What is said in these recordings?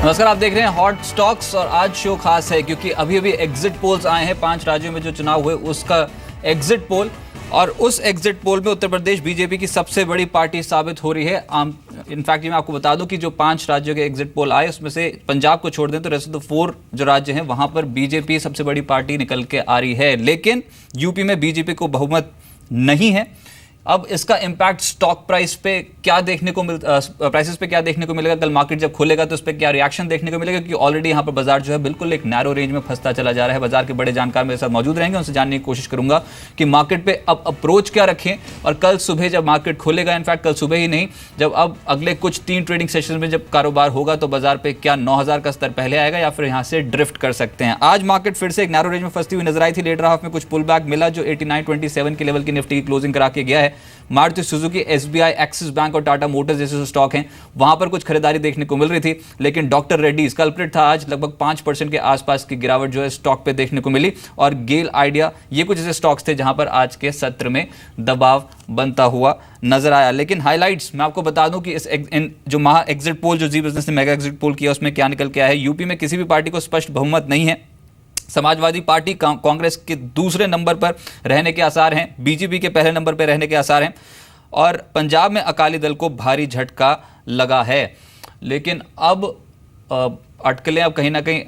नमस्कार, आप देख रहे हैं हॉट स्टॉक्स और आज शो खास है क्योंकि अभी अभी एग्जिट पोल्स आए हैं 5 राज्यों में जो चुनाव हुए उसका एग्जिट पोल। और उस एग्जिट पोल में उत्तर प्रदेश बीजेपी की सबसे बड़ी पार्टी साबित हो रही है। इनफैक्ट मैं आपको बता दूं कि जो 5 राज्यों के एग्जिट पोल आए उसमें से पंजाब को छोड़ दें तो रेस्ट ऑफ द 4 जो राज्य हैं वहां पर बीजेपी सबसे बड़ी पार्टी निकल के आ रही है, लेकिन यूपी में बीजेपी को बहुमत नहीं है। अब इसका इम्पैक्ट स्टॉक प्राइस पे क्या देखने को प्राइसेस पे क्या देखने को मिलेगा, कल मार्केट जब खुलेगा तो उस पर क्या रिएक्शन देखने को मिलेगा, क्योंकि ऑलरेडी यहाँ पर बाजार जो है बिल्कुल एक नैरो रेंज में फंसता चला जा रहा है। बाजार के बड़े जानकार मेरे साथ मौजूद रहेंगे, उनसे जानने की कोशिश करूंगा कि मार्केट पे अब अप्रोच क्या रखें और कल सुबह जब मार्केट खुलेगा, इनफैक्ट कल सुबह ही नहीं, जब अब अगले कुछ 3 ट्रेडिंग सेशन में जब कारोबार होगा तो बाजार पे क्या 9000 का स्तर पहले आएगा या फिर यहाँ से ड्रिफ्ट कर सकते हैं। आज मार्केट फिर से एक नैरो रेंज में फंसती हुई नजर आई थी। लेटर हाफ में कुछ पुल बैक मिला जो 8927 के लेवल की निफ्टी की क्लोजिंग करा के गया है। Maruti Suzuki, SBI, axis bank और टाटा मोटर्स जैसे स्टॉक हैं वहां पर कुछ खरीदारी देखने को मिल रही थी, लेकिन डॉक्टर रेड्डीज कल्प्रिट था। आज लगभग 5% के आसपास की गिरावट जो है स्टॉक पे देखने को मिली और गेल आइडिया, ये कुछ ऐसे स्टॉक्स थे जहां पर आज के सत्र में दबाव बनता हुआ नजर आया। लेकिन हाइलाइट्स मैं आपको बता दूं कि इस जो महा एग्जिट पोल जो जी बिजनेस ने मेगा एग्जिट पोल किया उसमें क्या निकल के आया है। यूपी में किसी भी पार्टी को स्पष्ट बहुमत नहीं है। समाजवादी पार्टी कांग्रेस के दूसरे नंबर पर रहने के आसार हैं, बीजेपी के पहले नंबर पर रहने के आसार हैं और पंजाब में अकाली दल को भारी झटका लगा है। लेकिन अब अटकलें अब कहीं ना कहीं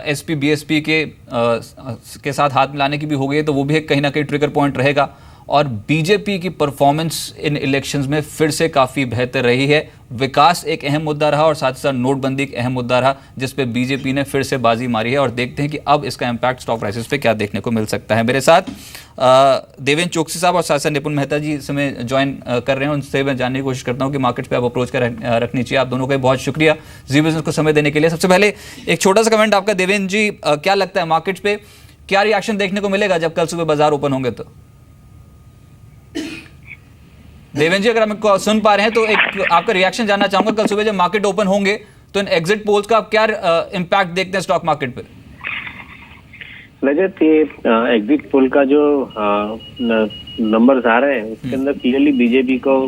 एसपी बीएसपी के साथ हाथ मिलाने की भी हो गई है, तो वो भी कहीं ना कहीं ट्रिगर पॉइंट रहेगा। और बीजेपी की परफॉर्मेंस इन इलेक्शंस में फिर से काफ़ी बेहतर रही है। विकास एक अहम मुद्दा रहा और साथ ही साथ नोटबंदी एक अहम मुद्दा रहा जिस पे बीजेपी ने फिर से बाजी मारी है। और देखते हैं कि अब इसका इम्पैक्ट स्टॉक प्राइसेस पे क्या देखने को मिल सकता है। मेरे साथ देवेंद्र चोकसी साहब और साथ साथ निपुण मेहता जी समय ज्वाइन कर रहे हैं। उनसे मैं जानने की कोशिश करता हूँ कि मार्केट पे आप अप्रोच कर रखनी चाहिए। आप दोनों का बहुत शुक्रिया जी बिजनेस को समय देने के लिए। सबसे पहले एक छोटा सा कमेंट आपका देवेंद्र जी, क्या लगता है मार्केट पे क्या रिएक्शन देखने को मिलेगा जब कल सुबह बाजार ओपन होंगे? तो देवेंद्र जी अगर हम सुन पा रहे हैं तो एक आपका रिएक्शन जानना चाहूंगा, कल सुबह जब मार्केट ओपन होंगे तो इन एग्जिट पोल्स का आप क्या इम्पैक्ट देखते हैं स्टॉक मार्केट पर? रजत, ये एग्जिट पोल का जो नंबर्स आ रहे हैं उसके अंदर क्लियरली बीजेपी को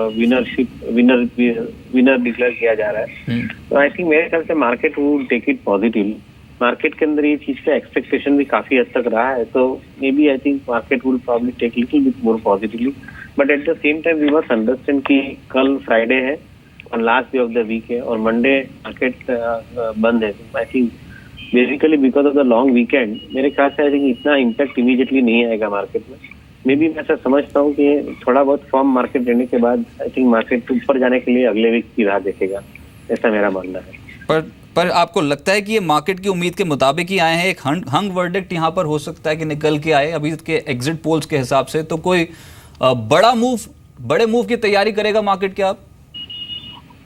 विनर डिक्लेयर किया जा रहा है। तो आई थिंक मेरे ख्याल से market would take it positively. Market के अंदर ये चीज का एक्सपेक्टेशन भी काफी हद तक रहा है, तो maybe I think market would probably take little bit more positively. But at the same time we must understand कि कल फ्राइडे है और last day of the week है और मंडे मार्केट बंद है। I think basically because of the long weekend मेरे ख्याल से आई थिंक इतना इम्पैक्ट इमीडिएटली नहीं आएगा मार्केट में। मे बी मैं ऐसा समझता हूँ कि थोड़ा बहुत फॉर्म मार्केट रहने के बाद आई थिंक मार्केट ऊपर जाने के लिए अगले वीक की राह देखेगा, ऐसा मेरा मानना है। पर आपको लगता है कि ये मार्केट की उम्मीद के मुताबिक ही आए हैं? एक हंग वर्डिक्ट यहाँ पर हो सकता है कि निकल के आए अभी के एग्जिट पोल्स के हिसाब से, तो कोई बड़े मूव की तैयारी करेगा मार्केट क्या?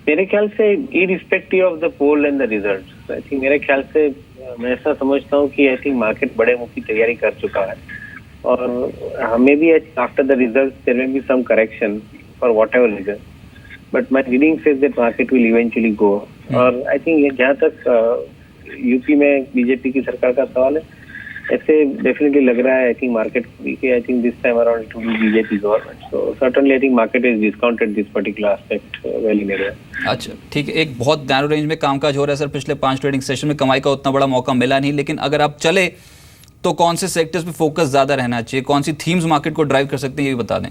मेरे ख्याल से irrespective of the poll and the result, I think मेरे ख्याल से मैं ऐसा समझता हूँ कि आई थिंक मार्केट बड़े मूव की तैयारी कर चुका है और हमें भी after the result there will be some correction for whatever reason, but my reading says that market will eventually go. और आई थिंक ये जहाँ तक यूपी में बीजेपी की सरकार का सवाल है, ऐसे डेफिनेटली लग रहा है आई थिंक मार्केट की I think this time around it will be BJP government. So certainly I think market is discounted this particular aspect well in area. अच्छा ठीक है, एक बहुत नैरो रेंज में कामकाज हो रहा है सर। पिछले 5 ट्रेडिंग सेशन में कमाई का उतना बड़ा मौका मिला नहीं, लेकिन अगर आप चले तो कौन से सेक्टर्स पे फोकस ज्यादा रहना चाहिए, कौन सी थीम्स मार्केट को ड्राइव कर सकते हैं, ये भी बता दें।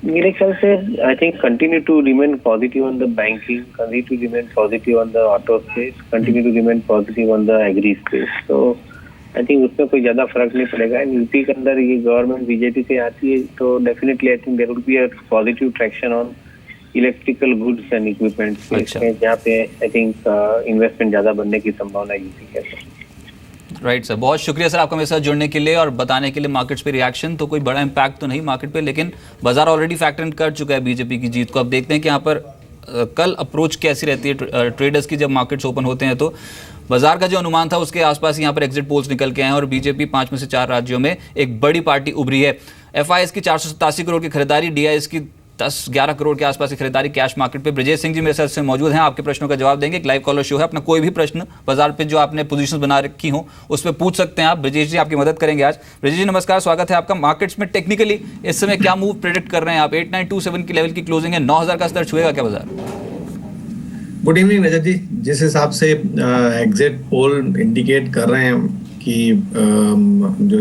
मेरे ख्याल से I think continue to remain positive on the banking, continue to remain positive on the auto space, continue to remain positive on the agri space. तो आई थिंक उसमें कोई ज्यादा फर्क नहीं पड़ेगा। यूपी के अंदर ये गवर्नमेंट बीजेपी से आती है तो definitely I think there would be a positive traction on electrical goods and equipments, जहाँ पे आई थिंक इन्वेस्टमेंट ज्यादा बनने की संभावना यूपी के अंदर। राइट सर, बहुत शुक्रिया सर आपका मेरे साथ जुड़ने के लिए और बताने के लिए मार्केट्स पे रिएक्शन। तो कोई बड़ा इम्पैक्ट तो नहीं मार्केट पे, लेकिन बाजार ऑलरेडी फैक्टर इन कर चुका है बीजेपी की जीत को। अब देखते हैं कि यहाँ पर कल अप्रोच कैसी रहती है ट्रेडर्स की जब मार्केट्स ओपन होते हैं। तो बाजार का जो अनुमान था उसके आसपास यहाँ पर एग्जिट पोल्स निकल के आए हैं और बीजेपी 5 में से 4 राज्यों में एक बड़ी पार्टी उभरी है। एफआईएस की 487 करोड़ की खरीदारी, डीआईएस की 10-11 करोड़ के आसपास की खरीदारी कैश मार्केट पे। ब्रजेश सिंह जी मेरे साथ से मौजूद हैं, आपके प्रश्नों का जवाब देंगे। एक लाइव कॉलर शो है, अपना कोई भी प्रश्न बाजार पे जो आपने पोजीशंस बना रखी हो उस पर पूछ सकते हैं आप। ब्रजेश जी आपकी मदद करेंगे आज। ब्रजेश जी नमस्कार, स्वागत है आपका। मार्केट्स में टेक्निकली इस समय क्या मूव प्रेडिक्ट कर रहे हैं आप? 8927 की लेवल की क्लोजिंग है, 9000 का स्तर छुएगा क्या बाजार? गुड इवनिंग रजत जी। जिस हिसाब से एग्जिट पोल इंडिकेट कर रहे हैं कि जो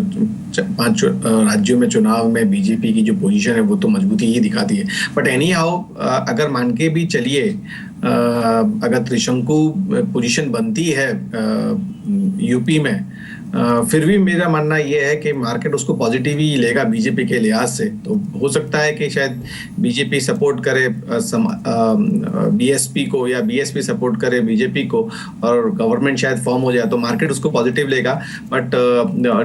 5 राज्यों में चुनाव में बीजेपी की जो पोजीशन है वो तो मजबूती ही दिखाती है। बट एनी हाउ अगर मान के भी चलिए, अगर त्रिशंकु पोजीशन बनती है यूपी में, फिर भी मेरा मानना ये है कि मार्केट उसको पॉजिटिव ही लेगा बीजेपी के लिहाज से। तो हो सकता है कि शायद बीजेपी सपोर्ट करे बीएसपी को या बीएसपी सपोर्ट करे बीजेपी को और गवर्नमेंट शायद फॉर्म हो जाए, तो मार्केट उसको पॉजिटिव लेगा। बट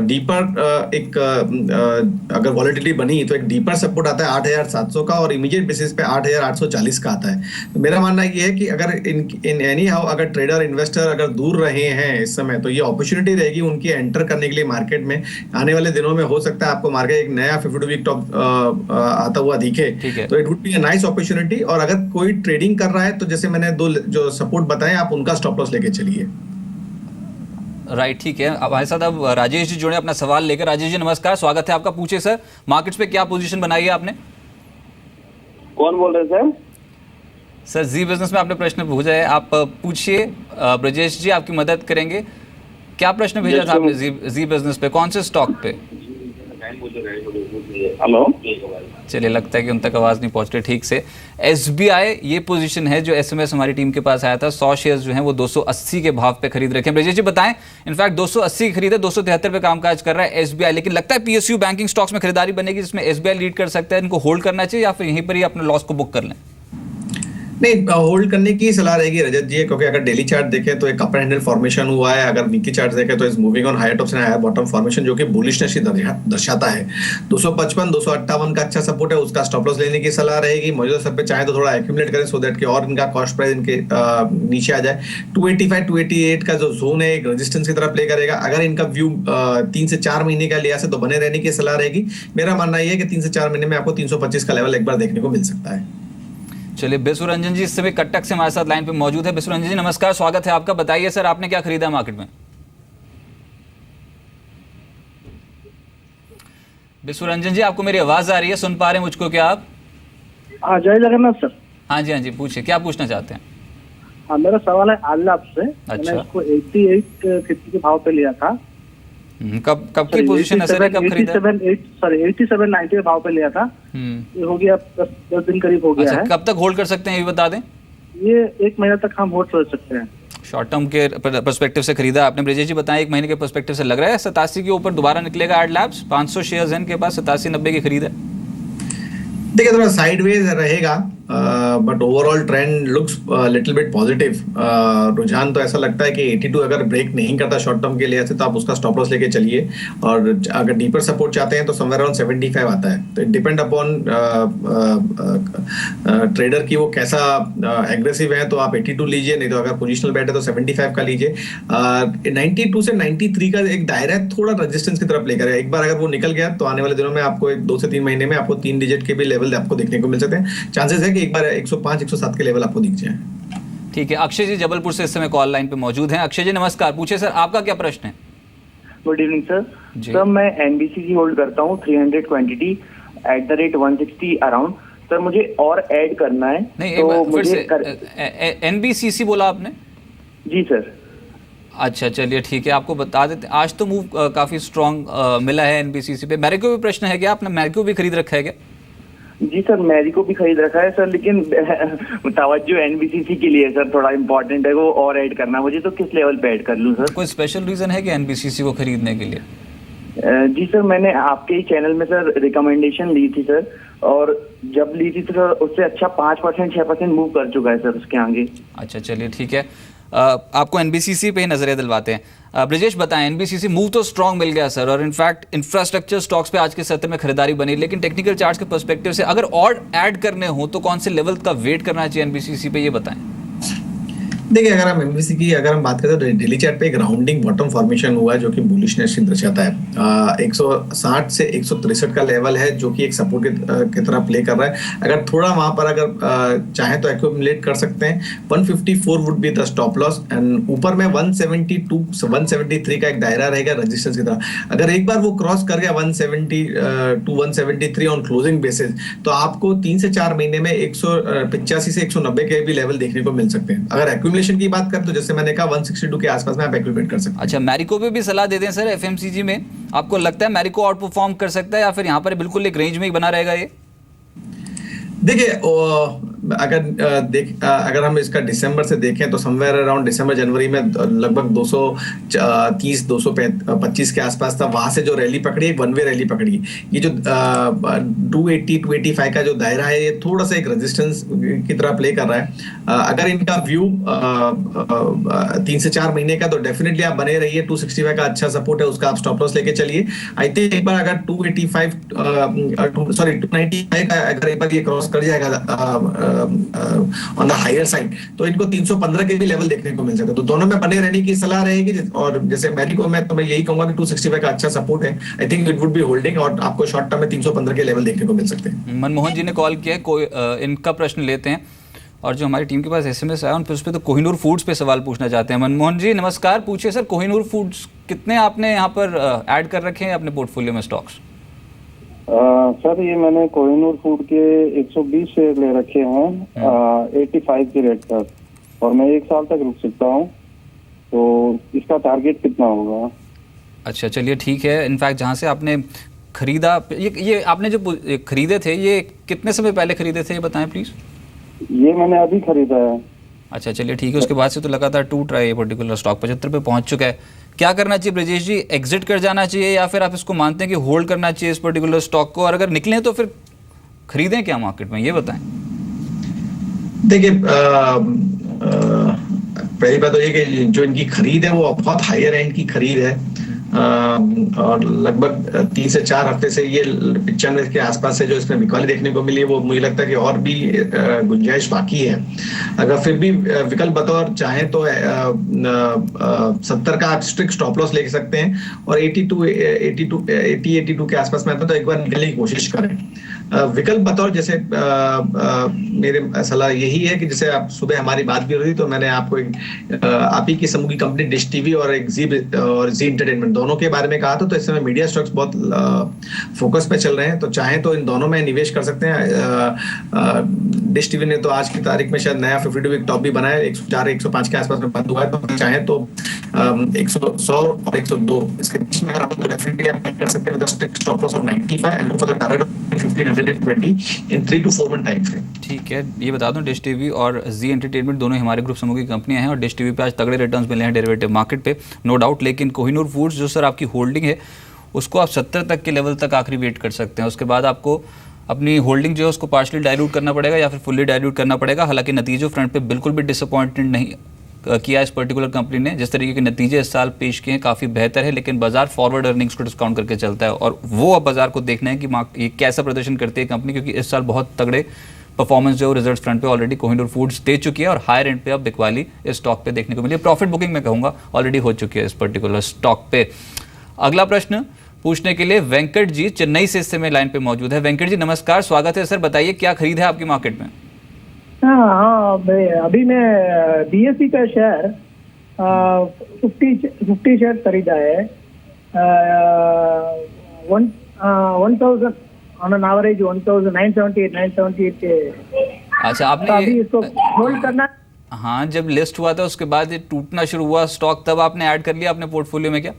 डीपर एक अगर वॉलेटिलिटी बनी तो एक डीपर सपोर्ट आता है 8,700 का और इमीडिएट बेसिस पे 8,840 का आता है। तो मेरा मानना ये है कि अगर इन एनी हाउ अगर ट्रेडर इन्वेस्टर अगर दूर रहे हैं इस समय, तो ये अपॉर्चुनिटी रहेगी उनकी एंटर करने के लिए मार्केट में। आने वाले दिनों में हो सकता है आपको मार्केट एक नया 52 वीक टॉप आता हुआ दिखे, तो it would be a nice opportunity. और अगर कोई ट्रेडिंग कर रहा है तो जैसे मैंने 2 जो सपोर्ट बताए, आप उनका स्टॉप लॉस लेके चलिए। राइट, ठीक है। हमारे साथ अब राजेश जी जुड़े अपना सवाल लेकर। राजेश जी नमस्कार, स्वागत है आपका। पूछिए सर, मार्केट्स पे क्या पोजीशन बनाई है आपने? कौन बोल रहे हैं सर जी बिजनेस में आपने प्रश्न पूछा है, आप पूछिए। ब्रजेश जी आपकी मदद करेंगे। क्या प्रश्न भेजा था आपने जी बिजनेस पे, कौन से स्टॉक पे? हेलो, चलिए, लगता है कि उन तक आवाज नहीं पहुंच रही ठीक से। एसबीआई ये पोजीशन है जो एसएमएस हमारी टीम के पास आया था। 100 शेयर्स जो हैं वो 280 के भाव पे खरीद रखे हैं। ब्रजेश जी बताएं, इनफैक्ट 280 की खरीद है, 273 पे कामकाज कर रहा है एसबीआई। लेकिन लगता है पीएसयू बैंकिंग स्टॉक्स में खरीदारी बनेगी जिसमें एसबीआई लीड कर सकता है। इनको होल्ड करना चाहिए या फिर यहीं पर ही अपने लॉस को बुक कर लें? नहीं, होल्ड करने की सलाह रहेगी रजत जी, क्योंकि अगर डेली चार्ट देखें तो एक अपर हैंडल फॉर्मेशन हुआ है। अगर वीकली चार्ट देखें तो is moving on higher top से हायर बॉटम फॉर्मेशन, जो कि बुलिशनेस ही दर्शाता है। 255 258 का अच्छा सपोर्ट है, उसका स्टॉप लॉस लेने की सलाह रहेगी। मौजूदा सब पे चाहे तो थोड़ा एक्यूमुलेट करें सो दैट कि और इनका कॉस्ट प्राइस इनके नीचे आ जाए। 285 288 का जो जोन है एक रेजिस्टेंस की तरफ प्ले करेगा। अगर इनका व्यू 3 से 4 महीने का लिया से तो बने रहने की सलाह रहेगी। मेरा मानना यह है कि 3 से 4 महीने में आपको 325 का लेवल एक बार देखने को मिल सकता है। चलिए, बिसुरंजन जी इस समय कटक से हमारे साथ लाइन पे मौजूद है। बिसुरंजन जी नमस्कार, स्वागत है आपका। बताइए सर, आपने क्या खरीदा मार्केट में? बिसुरंजन जी, आपको मेरी आवाज आ रही है? सुन पा रहे हैं मुझको क्या आप? हाँ, जय जगन्नाथ सर। हाँ जी, हाँ जी, पूछिए, क्या पूछना चाहते हैं? हाँ, मेरा सवाल है आल्लाप से। अच्छा। मैंने इसको 8850 के भाव पे लिया था। कब की पोजीशन है सर, कब खरीदा? 8790 के भाव पे लिया था। ये हो गया 10 दिन करीब हो गया है। कब तक होल्ड कर सकते हैं ये बता दें? ये 1 महीना तक हम होल्ड कर सकते हैं। शॉर्ट टर्म के पर्सपेक्टिव से खरीदा आपने। ब्रजेश जी बताएं, 1 महीने के पर्सपेक्टिव से लग रहा है 87 के ऊपर दोबारा निकलेगा एड लैब्स? 500 शेयर्स हैं इनके पास, 87-90 की खरीद है। देखिए, थोड़ा साइडवेज रहेगा, but overall trend looks little bit positive. रुझान तो ऐसा लगता है कि 82 अगर ब्रेक नहीं करता शॉर्ट टर्म के लिए तो आप उसका स्टॉप लॉस लेके चलिए। और अगर डीपर सपोर्ट चाहते हैं तो समवेयर अराउंड 75 आता है। तो इट डिपेंड अपॉन ट्रेडर की वो कैसा एग्रेसिव है, तो आप 82 लीजिए, नहीं तो अगर पोजिशनल बैट है तो 75 का लीजिए। 92 से 93 का एक दायरा थोड़ा रेजिस्टेंस की तरफ लेकर है। एक बार अगर वो निकल गया तो आने वाले दिनों में आपको 2 से 3 महीने में आपको 3 डिजिट के भी लेवल आपको देखने को मिल सकते हैं। चांसेस है कि एक बार 105 107 के लेवल आपको दिख जाए। ठीक है, अक्षय जी जबलपुर से इस समय कॉल लाइन पे मौजूद हैं। अक्षय जी नमस्कार, पूछिए सर, आपका क्या प्रश्न है? Good evening sir. सर, मैं एनबीसीसी होल्ड करता हूँ 300 quantity at the rate 160 around. Sir, मुझे और ऐड करना है। नहीं, तो एक बार फिर से एनबीसीसी बोला आपने? जी सर। अच्छा, चलिए ठीक है, आपको बता देते। आज तो मूव काफी स्ट्रांग मिला है एनबीसीसी पे। मैरिको भी प्रश्न है क्या? आपने मैरिको भी खरीद रखा है क्या? जी सर, मैरिको भी खरीद रखा है सर, लेकिन तवज्जो एनबीसीसी के लिए सर थोड़ा इंपॉर्टेंट है, वो और ऐड करना मुझे। तो किस लेवल पे ऐड कर लूं सर? कोई स्पेशल रीजन है कि एनबीसीसी को खरीदने के लिए? जी सर, मैंने आपके ही चैनल में सर रिकमेंडेशन ली थी सर, और जब ली थी तो सर उससे अच्छा 5% 6% मूव कर चुका है सर उसके आगे। अच्छा, चलिए ठीक है, आपको एनबीसीसी पे ही नजरें दिलवाते हैं। ब्रजेश बताएं, एनबीसीसी मूव तो स्ट्रांग मिल गया सर, और इनफैक्ट इंफ्रास्ट्रक्चर स्टॉक्स पे आज के सत्र में खरीदारी बनी, लेकिन टेक्निकल चार्ट्स के पर्सपेक्टिव से अगर और ऐड करने हो तो कौन से लेवल का वेट करना चाहिए एनबीसीसी पे, ये बताएं। देखिए, अगर हम एमवीसी की अगर हम बात करें तो डेली चार्ट पे एक राउंडिंग बॉटम फॉर्मेशन हुआ है जो कि बुलिशनेस दर्शाता है। 160 से 163 का लेवल है जो कि एक सपोर्ट की तरह प्ले कर रहा है। अगर थोड़ा वहां पर अगर चाहे तो एक्यूमुलेट कर सकते हैं। 154 would be the stop loss and ऊपर में 172 173 का एक दायरा रहेगा रेजिस्टेंस की तरह। अगर एक बार वो क्रॉस कर गया 170 टू 173 ऑन क्लोजिंग बेसिस, तो आपको 3 से 4 महीने में 185 से 190 के भी लेवल देखने को मिल सकते हैं। अगर एक्यूमुलेशन की बात करें तो जैसे मैंने कहा 162 के आसपास में आप एक्यूमुलेट कर सकते हैं। अच्छा, मैरिको पे भी सलाह देते हैं सर एफएमसीजी में, आपको लगता है मैरिको आउट परफॉर्म कर सकता है या फिर यहाँ पर बिल्कुल एक रेंज में ही बना रहेगा ये? देखिए, अगर हम इसका दिसंबर से देखें तो समवेयर अराउंड दिसंबर जनवरी में लगभग 230 225 के आसपास था। वहां से जो रैली पकड़ी, एक वन वे रैली पकड़ी। ये जो 280 285 का जो दायरा है, ये थोड़ा सा एक रेजिस्टेंस की तरह प्ले कर रहा है। अगर इनका व्यू 3 से 4 महीने का, तो डेफिनेटली आप बने रहिए। 265 का अच्छा सपोर्ट है, उसका आप स्टॉप लॉस लेके चलिए। आई थिंक एक बार अगर 295 का अगर एक बार ये क्रॉस कर जाएगा ऑन द हायर साइड, तो इनको 315 के भी लेवल देखने को मिल सकता है। तो दोनों में बने रहने की सलाह रहेगी। और जैसे मैरिको में तो मैं यही कहूंगा कि 265 का अच्छा सपोर्ट है। I think it would be holding और आपको शॉर्ट टर्म में 315 के लेवल देखने को मिल सकते हैं। मनमोहन जी ने कॉल किया है, कोई इनका प्रश्न लेते हैं। और जो हमारी टीम के पास एसएमएस आया उन पर, उस पर तो कोहिनूर फूड्स पे सवाल पूछना चाहते हैं। मनमोहन जी नमस्कार, पूछिए सर। कोहिनूर फूड्स कितने आपने यहाँ पर ऐड कर रखे हैं अपने पोर्टफोलियो में स्टॉक्स? सर ये मैंने कोहिनूर फूड के 120 शेयर ले रखे हैं 85 के रेट तक, और मैं 1 साल तक रुक सकता हूँ, तो इसका टारगेट कितना होगा? अच्छा चलिए ठीक है। इनफैक्ट जहाँ से आपने खरीदा, ये आपने जो खरीदे थे, ये कितने समय पहले खरीदे थे ये बताएं प्लीज। ये मैंने अभी खरीदा है। अच्छा चलिए ठीक है। उसके बाद से तो लगातार टूट रहा है ये पर्टिकुलर स्टॉक, 75 पे पहुंच चुका है। क्या करना चाहिए ब्रजेश जी? एग्जिट कर जाना चाहिए या फिर आप इसको मानते हैं कि होल्ड करना चाहिए इस पर्टिकुलर स्टॉक को? और अगर निकलें तो फिर खरीदें क्या मार्केट में, ये बताएं। देखिए, पहली बात तो ये कि जो इनकी खरीद है वो बहुत हायर एंड की खरीद है। और लगभग 3 से 4 हफ्ते से ये 95 के आसपास से जो इसमें बिकवाली देखने को मिली है, वो मुझे लगता है कि और भी गुंजाइश बाकी है। अगर फिर भी विकल्प बतौर चाहें तो 70 का आप स्ट्रिक्ट स्टॉप लॉस ले सकते हैं, और 82 के आसपास में आता तो एक बार निकलने की कोशिश करें। विकल्प बतौर जैसे मेरे सलाह यही है कि जैसे आप सुबह हमारी बात भी हो रही, तो मैंने आपको आप ही की समूह की कंपनी डिश टीवी और एक जी एंटरटेनमेंट दोनों के बारे में कहा था। तो इस समय मीडिया स्टॉक्स बहुत फोकस पे चल रहे हैं, तो चाहें तो इन दोनों में निवेश कर सकते हैं। डिश टीवी ने तो आज की तारीख में शायद नया 52 वीक टॉप भी बनाया, 104 105 के आसपास में बंद हुआ है। तो चाहें तो 100 और 102 इसके बीच में आप डेफिनेटली आप कर सकते हैं with strict stop loss of 95 and for the target of 1520 in 3 to 4 month time frame. ठीक है, ये बता दूं डिश टीवी और जी एंटरटेनमेंट दोनों हमारे ग्रुप समूह की कंपनियां हैं, और डिश टीवी पे आज तगड़े रिटर्न्स मिले हैं डेरिवेटिव मार्केट पे, नो डाउट। लेकिन कोहिनूर फूड्स जो सर आपकी होल्डिंग है, उसको आप 70 तक के लेवल तक आखिरी वेट कर सकते हैं। उसके बाद आपको अपनी होल्डिंग जो है उसको पार्शली डाइल्यूट करना पड़ेगा या फिर फुल्ली डाइल्यूट करना पड़ेगा। हालांकि नतीजों फ्रंट पे बिल्कुल भी डिसअपॉइंटेड नहीं किया इस पर्टिकुलर कंपनी ने। जिस तरीके के नतीजे इस साल पेश किए हैं काफ़ी बेहतर है, लेकिन बाजार फॉरवर्ड अर्निंग्स को डिस्काउंट करके चलता है, और वो अब बाजार को देखना है कि ये कैसा प्रदर्शन करती है कंपनी, क्योंकि इस साल बहुत तगड़े परफॉर्मेंस जो रिजल्ट फ्रंट पे ऑलरेडी कोहिनूर फूड्स दे चुकी है, और हायर एंड पे अब बिकवाली इस स्टॉक पे देखने को मिली है। प्रॉफिट बुकिंग मैं कहूँगा ऑलरेडी हो चुकी है इस पर्टिकुलर स्टॉक पे। अगला प्रश्न पूछने के लिए वेंकट जी चेन्नई से इस समय लाइन पे मौजूद है। वेंकट जी नमस्कार, स्वागत है सर। बताइए क्या खरीद है आपकी मार्केट में? हाँ, अभी मैं बीएससी का शेयर 50 शेयर खरीदा है 1000 ऑन एन एवरेज 1978 के। अच्छा, आपने अभी इसको होल्ड करना। हाँ, जब लिस्ट हुआ था उसके बाद ये टूटना शुरू हुआ स्टॉक, तब आपने ऐड कर लिया अपने पोर्टफोलियो में क्या?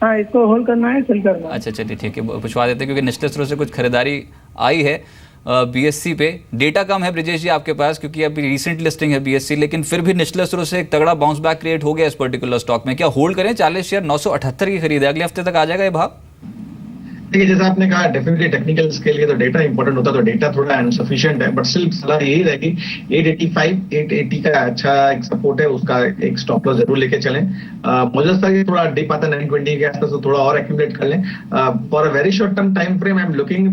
हाँ, इसको होल्ड करना है, सेल करना है। अच्छा चलिए ठीक है, पूछवा देते हैं क्योंकि निचले स्तरों से कुछ खरीदारी आई है बीएससी पे। डेटा कम है ब्रजेश जी आपके पास क्योंकि अभी रिसेंट लिस्टिंग है बीएससी, लेकिन फिर भी निचले स्तरों से एक तगड़ा बाउंस बैक क्रिएट हो गया इस पर्टिकुलर स्टॉक में। क्या होल्ड करें? 40 शेयर 978 की खरीद है, अगले हफ्ते तक आ जाएगा ये भाव? देखिए जैसा आपने कहा डेफिनेटली टेक्निकल स्केल के तो डेटा इंपॉर्टेंट होता है, तो डेटा थोड़ा इनसफिशिएंट है, बट स्टिल सलाह यही रहेगी 885 880 का अच्छा एक सपोर्ट है, उसका एक स्टॉप लॉस जरूर लेके चलें। मुझे लगता है थोड़ा डिप आता है 920 के आसपास, तो थोड़ा और एक्यूमुलेट कर लें। For a very short term time frame I am looking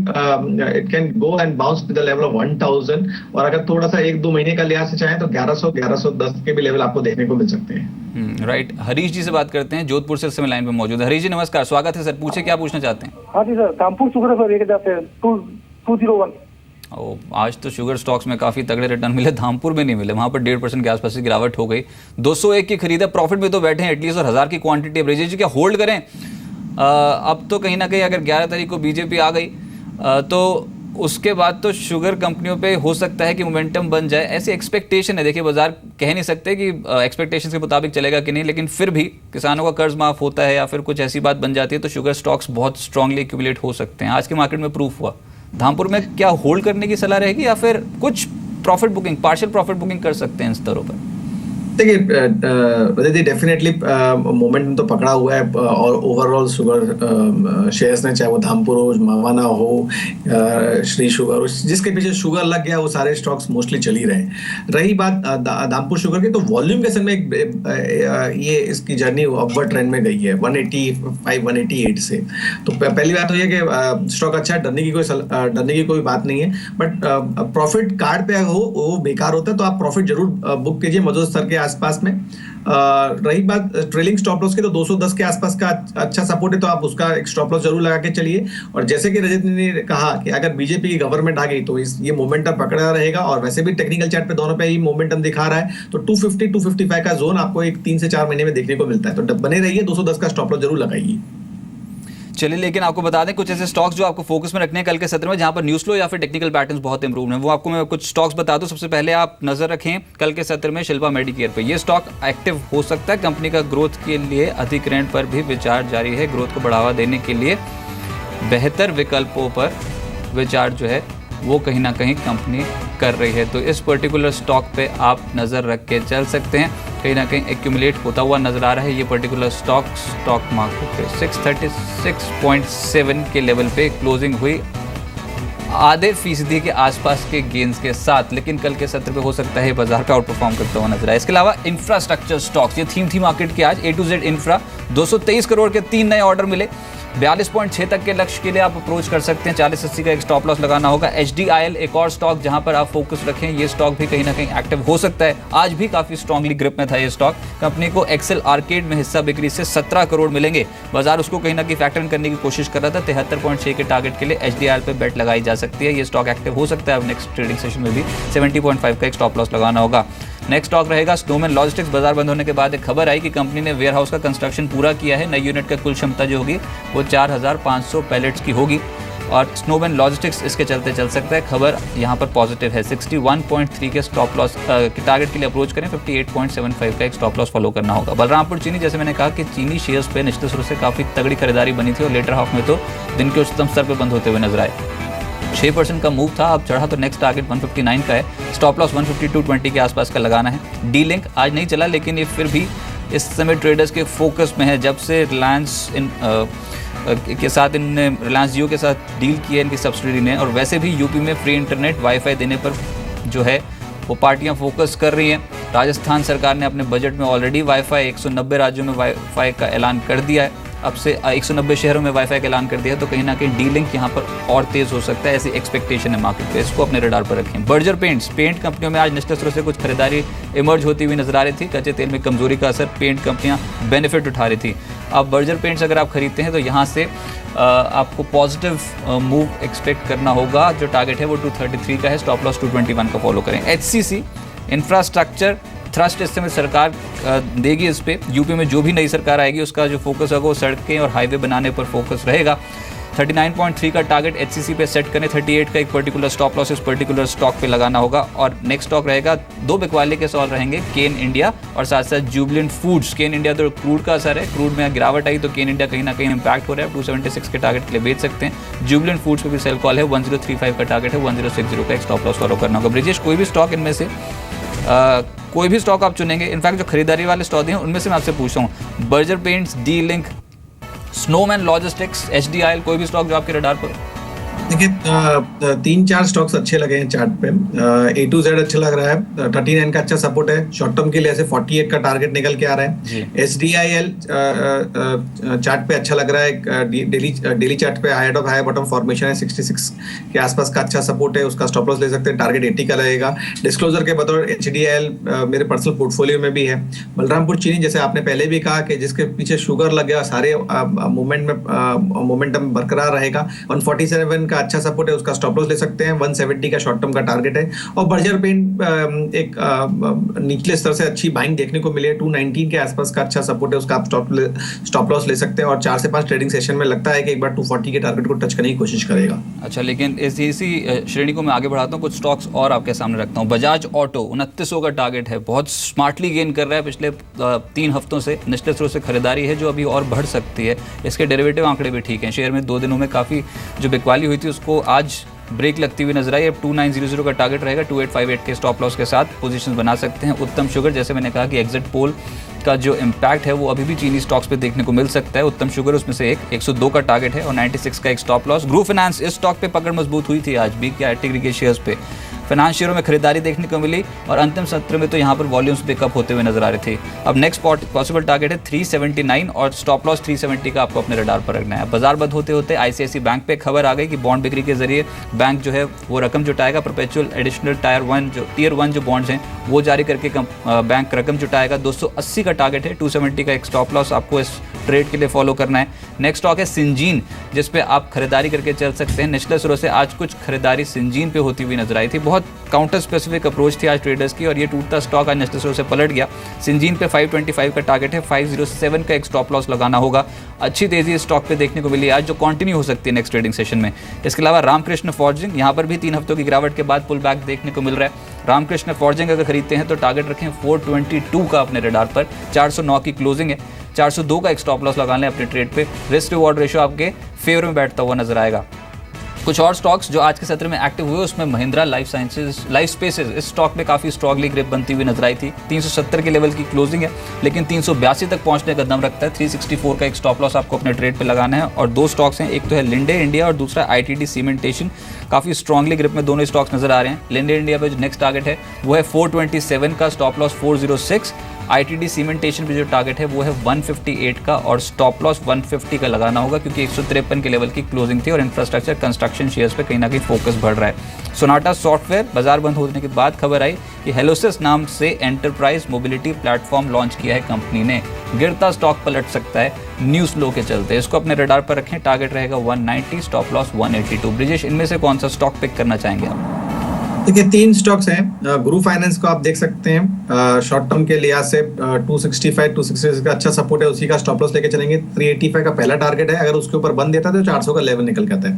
it can go and bounce to the level of 1000, और अगर थोड़ा सा 1-2 महीने का लिहाज से चाहें तो 1100-1110 के भी लेवल आपको देखने को मिल सकते हैं। राइट। हरीश जी से बात करते हैं, जोधपुर से इस समय लाइन पे मौजूद है। हरीश जी नमस्कार, स्वागत है सर, पूछे क्या पूछना चाहते हैं? हाँ जी सर, धामपुर शुगर है सर 1000 आज तो शुगर स्टॉक्स में काफी तगड़े रिटर्न मिले, धामपुर में नहीं मिले, वहां पर 1.5% के आसपास की गिरावट हो गई। 201 की खरीद है, प्रॉफिट में तो बैठे हैं एटलीस्ट, और 1000 की क्वांटिटी। ब्रिजेश जी क्या होल्ड करें? अब तो कहीं ना कहीं अगर 11 तारीख को बीजेपी आ गई तो उसके बाद तो शुगर कंपनियों पे हो सकता है कि मोमेंटम बन जाए, ऐसी एक्सपेक्टेशन है। देखिए बाजार कह नहीं सकते कि एक्सपेक्टेशंस के मुताबिक चलेगा कि नहीं, लेकिन फिर भी किसानों का कर्ज माफ होता है या फिर कुछ ऐसी बात बन जाती है तो शुगर स्टॉक्स बहुत स्ट्रांगली एक्यूमुलेट हो सकते हैं। आज के मार्केट में प्रूफ हुआ। धामपुर में क्या होल्ड करने की सलाह रहेगी या फिर कुछ profit booking, partial profit booking कर सकते हैं इन स्तरों पर? देखिए डेफिनेटली मोमेंटम तो पकड़ा हुआ है, और ओवरऑल शुगर शेयर्स ने, चाहे वो धामपुर हो, मावाना हो, श्री शुगर हो, जिसके पीछे शुगर लग गया वो सारे स्टॉक्स मोस्टली चल ही रहे हैं। रही बात धामपुर शुगर की, तो वॉल्यूम के समय ये इसकी जर्नी अपवर्ड ट्रेंड में गई है 185-188 से। तो पहली बात तो ये कि स्टॉक अच्छा है, डरने की कोई बात नहीं है, बट प्रॉफिट कार्ड पे हो वो बेकार होता है, तो आप प्रॉफिट जरूर बुक कीजिए मौजूदा स्तर के आसपास में। रही बात ट्रेलिंग स्टॉप लॉस की, तो 210 के आसपास का अच्छा सपोर्ट है, तो आप उसका एक स्टॉप लॉस जरूर लगा के चलिए। और जैसे कि रजत ने कहा कि अगर बीजेपी की गवर्नमेंट आ गई तो ये मोमेंटम पकड़ा रहेगा, और वैसे भी टेक्निकल चार्ट पे दोनों पे ही मोमेंटम दिखा रहा है, तो 250-255 का जोन आपको एक 3 से 4 महीने में देखने को मिलता है, तो बने रहिए, 210 का स्टॉप लॉस जरूर लगाइए। चलिए, लेकिन आपको बता दें कुछ ऐसे स्टॉक्स जो आपको फोकस में रखने हैं कल के सत्र में, जहां पर न्यूज फ्लो या फिर टेक्निकल पैटर्न्स बहुत इंप्रूव हैं, वो आपको मैं कुछ स्टॉक्स बता दूं। सबसे पहले आप नजर रखें कल के सत्र में शिल्पा मेडिकेयर पे। ये स्टॉक एक्टिव हो सकता है, कंपनी का ग्रोथ के लिए अधिग्रहण पर भी विचार जारी है। ग्रोथ को बढ़ावा देने के लिए बेहतर विकल्पों पर विचार जो है वो कहीं ना कहीं कंपनी कर रही है, तो इस पर्टिकुलर स्टॉक पे आप नज़र रख के चल सकते हैं। कहीं ना कहीं एक्यूमुलेट होता हुआ नज़र आ रहा है ये पर्टिकुलर स्टॉक मार्केट पे 636.7 के लेवल पे क्लोजिंग हुई, आधे फीसदी के आसपास के गेंस के साथ। लेकिन कल के सत्र पे हो सकता है बाजार पे आउट परफॉर्म करता हुआ नजर आए। इसके अलावा इंफ्रास्ट्रक्चर स्टॉक्स, ये थीम थी मार्केट की आज। A to Z infra, 223 crore के 3 नए ऑर्डर मिले, 42.6 तक के लक्ष्य के लिए आप अप्रोच कर सकते हैं। 40-80 का एक स्टॉप लॉस लगाना होगा। HDIL एक और स्टॉक जहां पर आप फोकस रखें, ये स्टॉक भी कहीं ना कहीं एक्टिव हो सकता है। आज भी काफी स्ट्रांगली ग्रिप में था ये स्टॉक। कंपनी को एक्सेल आर्केड में हिस्सा बिक्री से 17 करोड़ मिलेंगे, बाजार उसको कहीं ना कहीं फैक्टर इन करने की कोशिश कर रहा था। 73.6 के टारगेट के लिए HDIL पे बेट लगाई जा सकती है। ये स्टॉक एक्टिव हो सकता है। अब नेक्स्ट ट्रेडिंग सेशन में भी 70.5 का एक स्टॉप लॉस लगाना होगा। नेक्स्ट स्टॉक रहेगा स्नोमैन लॉजिस्टिक्स। बाजार बंद होने के बाद एक खबर आई कि कंपनी ने वेयरहाउस का कंस्ट्रक्शन पूरा किया है। नई यूनिट का कुल क्षमता जो होगी वो 4500 पैलेट्स की होगी, और स्नोमैन लॉजिस्टिक्स इसके चलते चल सकता है। खबर यहाँ पर पॉजिटिव है। 61.3 के स्टॉप लॉस के टारगेट के लिए अप्रोच करें। 58.75 का एक स्टॉप लॉस फॉलो करना होगा। बलरामपुर चीनी, जैसे मैंने कहा कि चीनी शेयर्स पे निश्चित रूप से काफ़ी तगड़ी खरीदारी बनी थी, और लेटर हाफ में तो दिन के उच्चतम स्तर पर बंद होते हुए नजर आए। 6% का मूव था, अब चढ़ा तो नेक्स्ट टारगेट 159 का है। स्टॉप लॉस 152.20 के आसपास का लगाना है। डी लिंक आज नहीं चला, लेकिन ये फिर भी इस समय ट्रेडर्स के फोकस में है। जब से रिलायंस के साथ इनने रिलायंस जियो के साथ डील की है इनकी सब्सिडी ने, और वैसे भी यूपी में फ्री इंटरनेट वाईफाई देने पर जो है वो पार्टियां फोकस कर रही हैं। राजस्थान सरकार ने अपने बजट में ऑलरेडी वाईफाई 190 राज्यों में वाईफाई का ऐलान कर दिया है। अब से 190 शहरों में वाईफाई का ऐलान कर दिया है, तो कहीं ना कहीं डी लिंक यहाँ पर और तेज़ हो सकता है, ऐसी एक्सपेक्टेशन है मार्केट पे। इसको अपने रडार पर रखें। बर्जर पेंट्स, पेंट कंपनियों में आज निश्चित रूप से कुछ खरीदारी इमर्ज होती हुई नजर आ रही थी। कच्चे तेल में कमजोरी का असर, पेंट कंपनियां बेनिफिट उठा रही थी। अब बर्जर पेंट्स अगर आप खरीदते हैं तो यहाँ से आपको पॉजिटिव मूव एक्सपेक्ट करना होगा। जो टारगेट है वो 233 का है, स्टॉप लॉस 221 का फॉलो करें। HCC इंफ्रास्ट्रक्चर थ्रस्ट इस समय सरकार देगी इस पे। यूपी में जो भी नई सरकार आएगी उसका जो फोकस होगा वो सड़कें और हाईवे बनाने पर फोकस रहेगा। 39.3 का टारगेट HCC पे सेट करें। 38 का एक पर्टिकुलर स्टॉप लॉस इस पर्टिकुलर स्टॉक पे लगाना होगा। और नेक्स्ट स्टॉक रहेगा, 2 बिकवाले के सॉल रहेंगे, केन इंडिया और साथ साथ जुबिलेंट फूड्स। केन इंडिया तो क्रूड का असर है, क्रूड में गिरावट आई तो केन इंडिया कहीं ना कहीं इंपैक्ट हो रहा है। 276 के टारगेट के लिए बेच सकते हैं। जुबिलेंट फूड्स पे भी सेल कॉल है। 1035 का टारगेट है, 1060 का एक स्टॉप लॉस फॉलो करना होगा। ब्रिजेश, कोई भी स्टॉक इनमें से कोई भी स्टॉक आप चुनेंगे, इनफैक्ट जो खरीदारी वाले स्टॉक हैं उनमें से मैं आपसे पूछ रहा हूँ, Berger paints, D link, snowman logistics, HDIL, कोई भी स्टॉक जो आपके रडार पर? देखिए 3-4 स्टॉक्स अच्छे लगे हैं चार्ट पे। A2Z अच्छा लग रहा है, 39 का अच्छा सपोर्ट है। शॉर्ट टर्म के लिए ऐसे 48 का टारगेट निकल के आ रहा है। HDIL चार्ट पे अच्छा लग रहा है, डेली चार्ट पे high of high bottom formation है, 66 के आसपास का अच्छा सपोर्ट है, उसका स्टॉप लॉस ले सकते हैं, टारगेट 80 का लगेगा। डिस्क्लोजर के बतौर HDIL मेरे पर्सनल पोर्टफोलियो में भी है। बलरामपुर चीनी, जैसे आपने पहले भी कहा कि जिसके पीछे शुगर लग गया, सारे मोमेंटम बरकरार रहेगा। 147 का अच्छा सपोर्ट है, उसका स्टॉप लॉस ले सकते हैं। 170 का शॉर्ट टर्म का टारगेट है। और बर्जर पेंट एक निचले स्तर से अच्छी बाइंग देखने को मिली है, 219 के आसपास का अच्छा सपोर्ट है, उसका आप स्टॉप लॉस ले सकते हैं। और 4 से 5 ट्रेडिंग सेशन में लगता है कि एक बार 240 के टारगेट को टच करने की कोशिश करेगा। अच्छा, लेकिन इसी श्रेणी को मैं आगे बढ़ाता हूँ, कुछ स्टॉक्स और आपके सामने रखता हूँ। बजाज ऑटो 2900 का टारगेट है, बहुत स्मार्टली गेन कर रहा है पिछले 3 हफ्तों से। निचले स्रोत से खरीदारी है जो अभी और बढ़ सकती है। इसके डेरिवेटिव आंकड़े भी ठीक हैं। शेयर में 2 दिनों में काफ़ी जो बिकवाली हुई थी उसको आज ब्रेक लगती हुई नजर आई। अब 2900 का टारगेट रहेगा, 2858 के स्टॉप लॉस के साथ पोजीशंस बना सकते हैं। उत्तम शुगर, जैसे मैंने कहा कि एग्जिट पोल का जो इम्पैक्ट है वो अभी भी चीनी स्टॉक्स पे देखने को मिल सकता है। उत्तम शुगर उसमें से 102 का टारगेट है और 96 का एक स्टॉप लॉस। ग्रुप फाइनेंस, इस स्टॉक पे पकड़ मजबूत हुई थी आज भी कैटेगरी के शेयर्स पे। फाइनेंस शेयरों में खरीदारी देखने को मिली और अंतिम सत्र में तो यहाँ पर वॉल्यूम्स पिकअप होते हुए नजर आ रहे थे। अब नेक्स्ट पॉसिबल टारगेट है 379 और स्टॉप लॉस 370 का आपको अपने रडार पर रखना है। बाजार बंद होते होते ICICI बैंक पे खबर आ गई कि बॉन्ड बिक्री के जरिए बैंक जो है वो रकम जुटाएगा। परपेचुअल एडिशनल टियर 1 जो बॉन्ड्स हैं वो जारी करके बैंक रकम जुटाएगा। 280 का टारगेट है, 270 का एक स्टॉप लॉस आपको इस ट्रेड के लिए फॉलो करना है। नेक्स्ट स्टॉक है सिंजीन, जिस पे आप खरीदारी करके चल सकते हैं। निचले स्रोत से आज कुछ खरीदारी सिंजीन पे होती हुई नजर आई थी। बहुत काउंटर स्पेसिफिक अप्रोच थी आज ट्रेडर्स की और ये टूटता स्टॉक आज निचले स्रोत से पलट गया। सिंजीन पे 525 का टारगेट है, 507 का एक स्टॉप लॉस लगाना होगा। अच्छी तेजी इस स्टॉक पे देखने को मिली आज, जो कंटिन्यू हो सकती है नेक्स्ट ट्रेडिंग सेशन में। इसके अलावा रामकृष्ण फॉर्जिंग, यहाँ पर भी 3 हफ्तों की गिरावट के बाद पुल बैक देखने को मिल रहा है। रामकृष्ण फॉर्जिंग अगर खरीदते हैं तो टारगेट रखें 422 का अपने रडार पर। 409 की क्लोजिंग है, 402 का एक स्टॉप लॉस लगा लें अपने ट्रेड पे। रिस्क रिवॉर्ड रेशियो आपके फेवर में बैठता हुआ नजर आएगा। कुछ और स्टॉक्स जो आज के सत्र में एक्टिव हुए उसमें महिंद्रा लाइफ स्पेसेस, इस स्टॉक में काफ़ी स्ट्रांगली ग्रिप बनती हुई नजर आई थी। 370 के लेवल की क्लोजिंग है, लेकिन 382 तक पहुंचने का दम रखता है। 364 का एक स्टॉप लॉस आपको अपने ट्रेड पे लगाना है। और 2 स्टॉक्स हैं, एक तो है लिंडे इंडिया और दूसरा ITD सीमेंटेशन। काफ़ी स्ट्रांगली ग्रिप में दोनों स्टॉक्स नजर आ रहे हैं। लिंडे इंडिया पे जो नेक्स्ट टारगेट है वो है 427 का, स्टॉप लॉस 406। ITD सीमेंटेशन पे जो टारगेट है वो है 158 का और स्टॉप लॉस 150 का लगाना होगा, क्योंकि 153 के लेवल की क्लोजिंग थी। और इंफ्रास्ट्रक्चर कंस्ट्रक्शन शेयर्स पे कहीं ना कहीं फोकस बढ़ रहा है। सोनाटा सॉफ्टवेयर, बाजार बंद होने के बाद खबर आई कि हेलोसिस नाम से एंटरप्राइज मोबिलिटी प्लेटफॉर्म लॉन्च किया है कंपनी ने। गिरता स्टॉक पलट सकता है न्यूज़ फ्लो के चलते, इसको अपने रडार पर रखें। टारगेट रहेगा 190, स्टॉप लॉस 182। ब्रिजेश, इनमें से कौन सा स्टॉक पिक करना चाहेंगे आप? देखिए 3 स्टॉक्स हैं। ग्रुप फाइनेंस को आप देख सकते हैं, शॉर्ट टर्म के लिहाज से 265 का अच्छा सपोर्ट है, उसी का स्टॉप लॉस लेके चलेंगे। 385 का पहला टारगेट है, अगर उसके ऊपर बंद देता है तो 400 का लेवल निकल जाता है।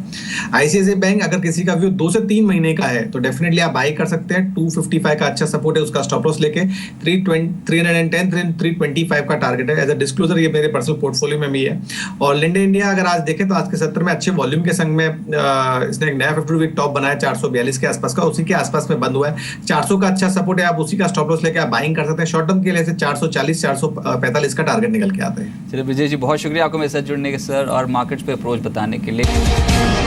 ICICI बैंक, अगर किसी का व्यू 2 से 3 महीने का है तो डेफिनेटली आप बाई कर सकते हैं। 255 का अच्छा सपोर्ट है, उसका स्टॉप लॉस लेके 310 325 का टारगेट है। एज अ डिस्क्लोजर ये मेरे पर्सनल पोर्टफोलियो में भी है। और लिंडे इंडिया अगर आज देखें तो आज के सत्र में अच्छे वॉल्यूम के संग में इसने एक नया 52 वीक टॉप बनाया 442 के आसपास का, उसी के आसपास में बंद हुआ है। 400 का अच्छा सपोर्ट है, आप उसी का स्टॉप लॉस लेके आप बाइंग कर सकते हैं। शॉर्ट टर्म के लिए से 440 445 का टारगेट निकल के आता है। चलिए विजय जी, बहुत शुक्रिया आपको मेरे साथ जुड़ने के सर और मार्केट्स पे अप्रोच बताने के लिए।